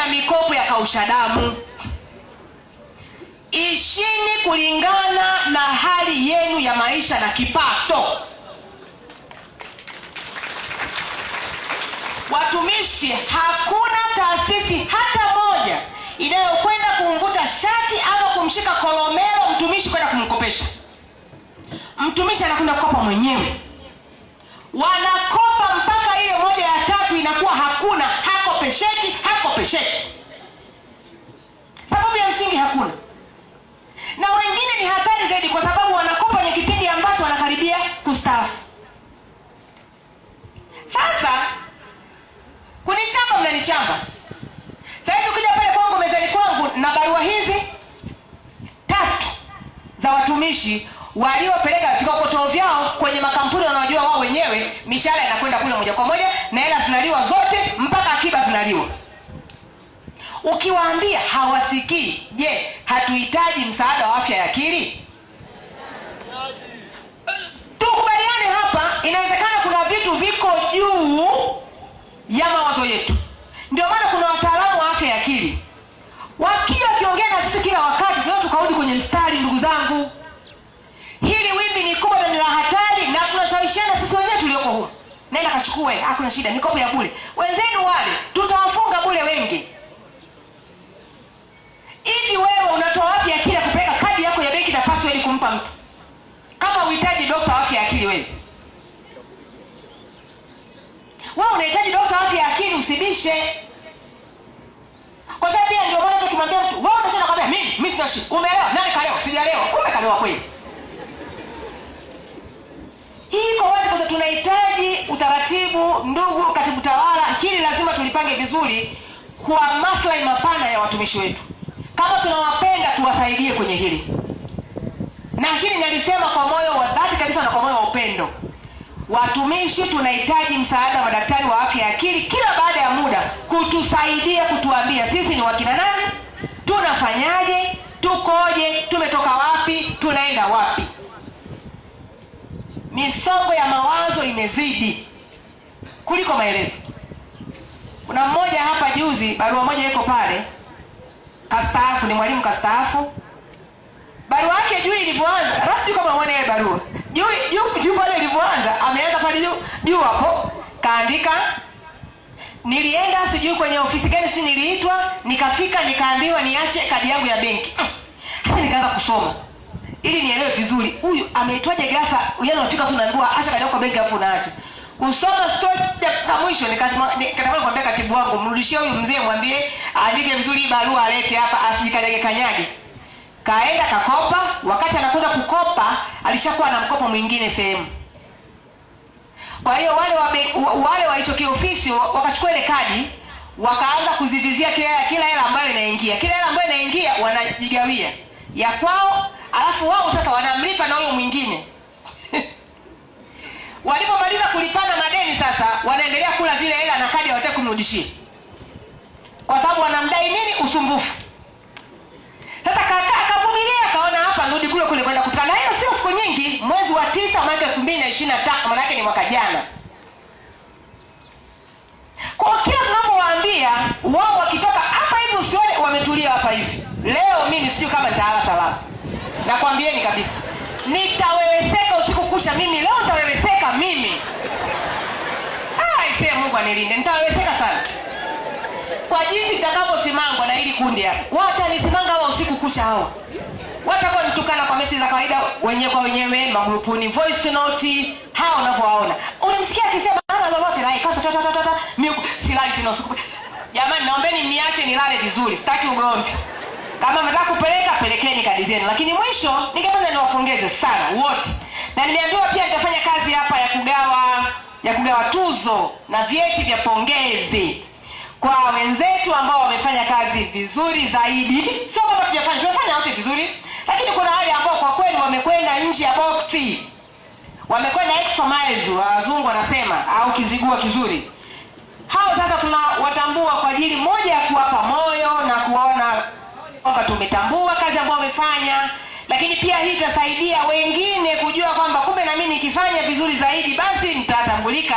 na mikopo ya kausha damu. Ishini kulingana na hali yenu ya maisha na kipato. Watumishi, hakuna taasisi hata moja inayokwenda kumvuta shati au kumshika kolomelo mtumishi kwenda kumkopesha. Mtumishi anakwenda kukopa mwenyewe. Wanakopa mpaka ile 1/3 inakuwa hakuna, hakopesheki. Sababu ya msingi hakuna. Na wengine ni hatari zaidi kwa sababu wanakopa kwenye kipindi ambacho wanakaribia kustaafu. Sasa kunichamba mnanichamba. Sasa ukija pale kwangu mezani kwangu na barua hizi 3 za watumishi waliopeleka vikokotoo vyao kwenye makampuni wanajua wao wenyewe, mishahara inakwenda kule moja kwa moja na hela zinaliwa zote mpaka akiba zinaliwa. Ukiwaambia hawasikii. Je, hatuhitaji msaada wa afya ya akili? Tukubaliane hapa, inawezekana kuna vitu viko juu ya mawazo yetu. Ndio maana kuna wataalamu wa afya ya akili. Wakiongea na sisi kila wakati, tunao tukarudi kwenye mstari. Ndugu zangu, hili wimbi ni kubwa na ni la hatari, na tunashawishiana sisi wenyewe tulioko huko. Nenda kachukue, hakuna shida, mikopo ya bure. Wenzenu wale tutawafunga bure wengi. Hivi wewe unatoa wapi akili ya kupeleka kadi yako ya benki na password kumpa mtu? Kama uhitaji dokta wa afya ya akili wewe. Wewe unahitaji dokta wa afya ya akili, usibishe. Kwa sababu pia ndio maana tukimwambia mtu, wewe unashinda kwambia mimi sina shida. Umeelewa? Nani kaleo? Sijaelewa. Kumbe kalewa kweli. Hii kwa wazi kwa tunahitaji utaratibu. Ndugu katibu tawala, hili lazima tulipange vizuri kwa maslahi mapana ya watumishi wetu. Kama tunawapenda tuwasaidie kwenye hili. Na hili nalisema kwa moyo wa dhati kabisa na kwa moyo wa upendo. Watumishi tunahitaji msaada wa madaktari wa afya ya akili kila baada ya muda kutusaidia, kutuambia sisi ni wakina nani, tunafanyaje, tukoje, tumetoka wapi, tunaenda wapi. Misongo ya mawazo imezidi kuliko maelezo. Kuna mmoja hapa juzi, barua moja iko pale, kastaafu, ni mwalimu kastaafu. Barua yake juu ilivyoanza, rasmi kama uone ile barua. Juu pale ilivyoanza, ameanza pale juu hapo, kaandika nilienda sijui kwenye ofisi gani sijui niliitwa, nikafika nikaambiwa niache kadi yangu ya benki. Sasa nikaanza kusoma ili nielewe vizuri. Huyu ameitwaje ghafla, yeye anafika tu naambiwa acha kadi yako benki hapo naacha. Kusoma story ya mwisho nikataka kumwambia katibu wangu, mrudishie huyu mzee, mwambie aandike vizuri hii barua alete hapa, asijikanyage kanyage. Kaenda kakopa. Wakati anakwenda kukopa alishakuwa na mkopo mwingine sehemu. Kwa hiyo wale wa hicho kiofisi wakachukua ile kadi, wakaanza kuzivizia kila hela ambayo inaingia. Kila hela ambayo inaingia wanajigawia ya kwao, alafu wao sasa wanamlipa na huyo mwingine. Walipomaliza kulipana madeni sasa wanaendelea kula zile hela na kadi hawataka kumrudishia. Kwa sababu wanamdai nini? Usumbufu. Sasa akavumilia, kaona hapa rudi kule kwenda kukutana. Hiyo sio siku nyingi, mwezi wa 9 mwaka 2023, maana yake ni mwaka jana. Kwa kila tunapowaambia wao wakitoka hapa hivi usione wametulia hapa hivi. Leo mimi sijui kama nitaala salama. Nakwambieni kabisa. Nitaweweseka usiku kusha mimi. Leo nitaweweseka mimi. Isee Mungu anilinde. Nitaweweseka sana. Kwa jinsi nitakaposimangwa na hili kundi hapa. Watanisimanga hao usiku kucha hao. Watakuwa nitukana kwa message za kawaida wenyewe kwa wenyewe, magrupuni, voice note, hao unavyowaona. Unamsikia akisema hana lolote na ikata mimi silali tena usiku. Jamani, naombeni mniache nilale vizuri. Sitaki ugomvi. Kama mnataka kupeleka pelekeni kadi zenu. Lakini mwisho ningependa niwapongeze sana wote. Na nimeambiwa pia nitafanya kazi hapa ya kugawa tuzo na vyeti vya pongezi kwa wenzetu ambao wamefanya kazi vizuri zaidi. Sio kama tumefanya wote vizuri, lakini kuna wale ambao kwa kweli wamekwenda nje ya boxi. Wamekwenda extra miles, wazungu wanasema, au kizigua kizuri. Hao sasa tunawatambua kwa ajili moja ya kuwapa moyo na kuona kwamba tumetambua kazi ambayo wamefanya, lakini pia hii itasaidia wengine kujua kwamba kumbe na mimi nikifanya vizuri zaidi basi nitatambulika.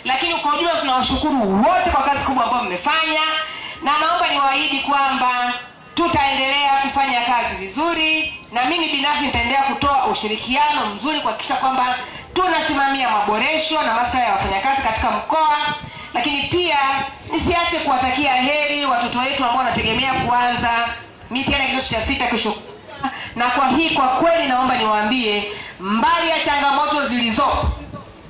Lakini kwa ujumla tunawashukuru wote kwa kazi kubwa ambayo mmefanya, na naomba niwaahidi kwamba tutaendelea kufanya kazi vizuri, na mimi binafsi nitaendelea kutoa ushirikiano mzuri kuhakikisha kwamba tunasimamia maboresho na maslahi ya wafanyakazi katika mkoa. Lakini pia nisiache kuwatakia heri watoto wetu ambao wanategemea kuanza mitihani ya kidato cha 6 kesho. Na kwa kweli naomba niwaambie, mbali ya changamoto zilizopo,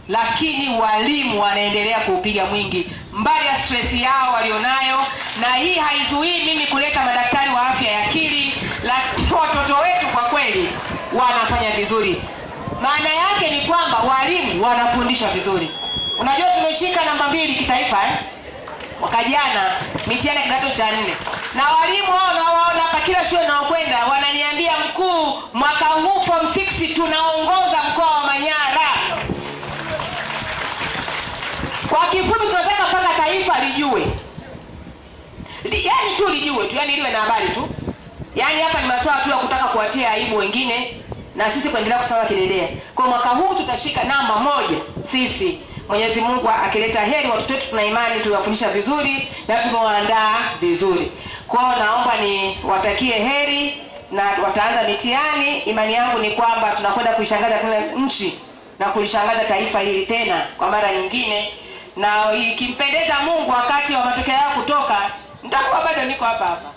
lakini walimu wanaendelea kuupiga mwingi, mbali ya stress yao walionayo, na hii haizuii mimi kuleta madaktari wa afya ya akili, lakini watoto wetu kwa kweli wanafanya vizuri. Maana yake ni kwamba walimu wanafundisha vizuri. Unajua tumeshika namba 2 kitaifa mwaka jana mitihani ya kidato cha 4. Na walimu hao nawaona hapa kila shule naokwenda wananiambia, mkuu, mwaka huu form 6 tunaongoza mkoa wa Manyara. Kwa kifupi tunataka mpaka taifa lijue. Yaani tu lijue tu, yani liwe na habari tu. Yaani hapa ni masuala tu ya kutaka kuwatia aibu wengine na sisi kuendelea kusimama kidedea. Kwa mwaka huu tutashika namba 1 sisi. Mwenyezi Mungu akileta heri, watoto wetu tuna imani tuwafundisha vizuri na tumewaandaa vizuri. Kwa naomba ni watakie heri, na wataanza mitihani. Imani yangu ni kwamba tunakwenda kuishangaza tena nchi na kulishangaza taifa hili tena kwa mara nyingine, na ikimpendeza Mungu wakati wa matokeo yao kutoka, nitakuwa bado niko hapa hapa.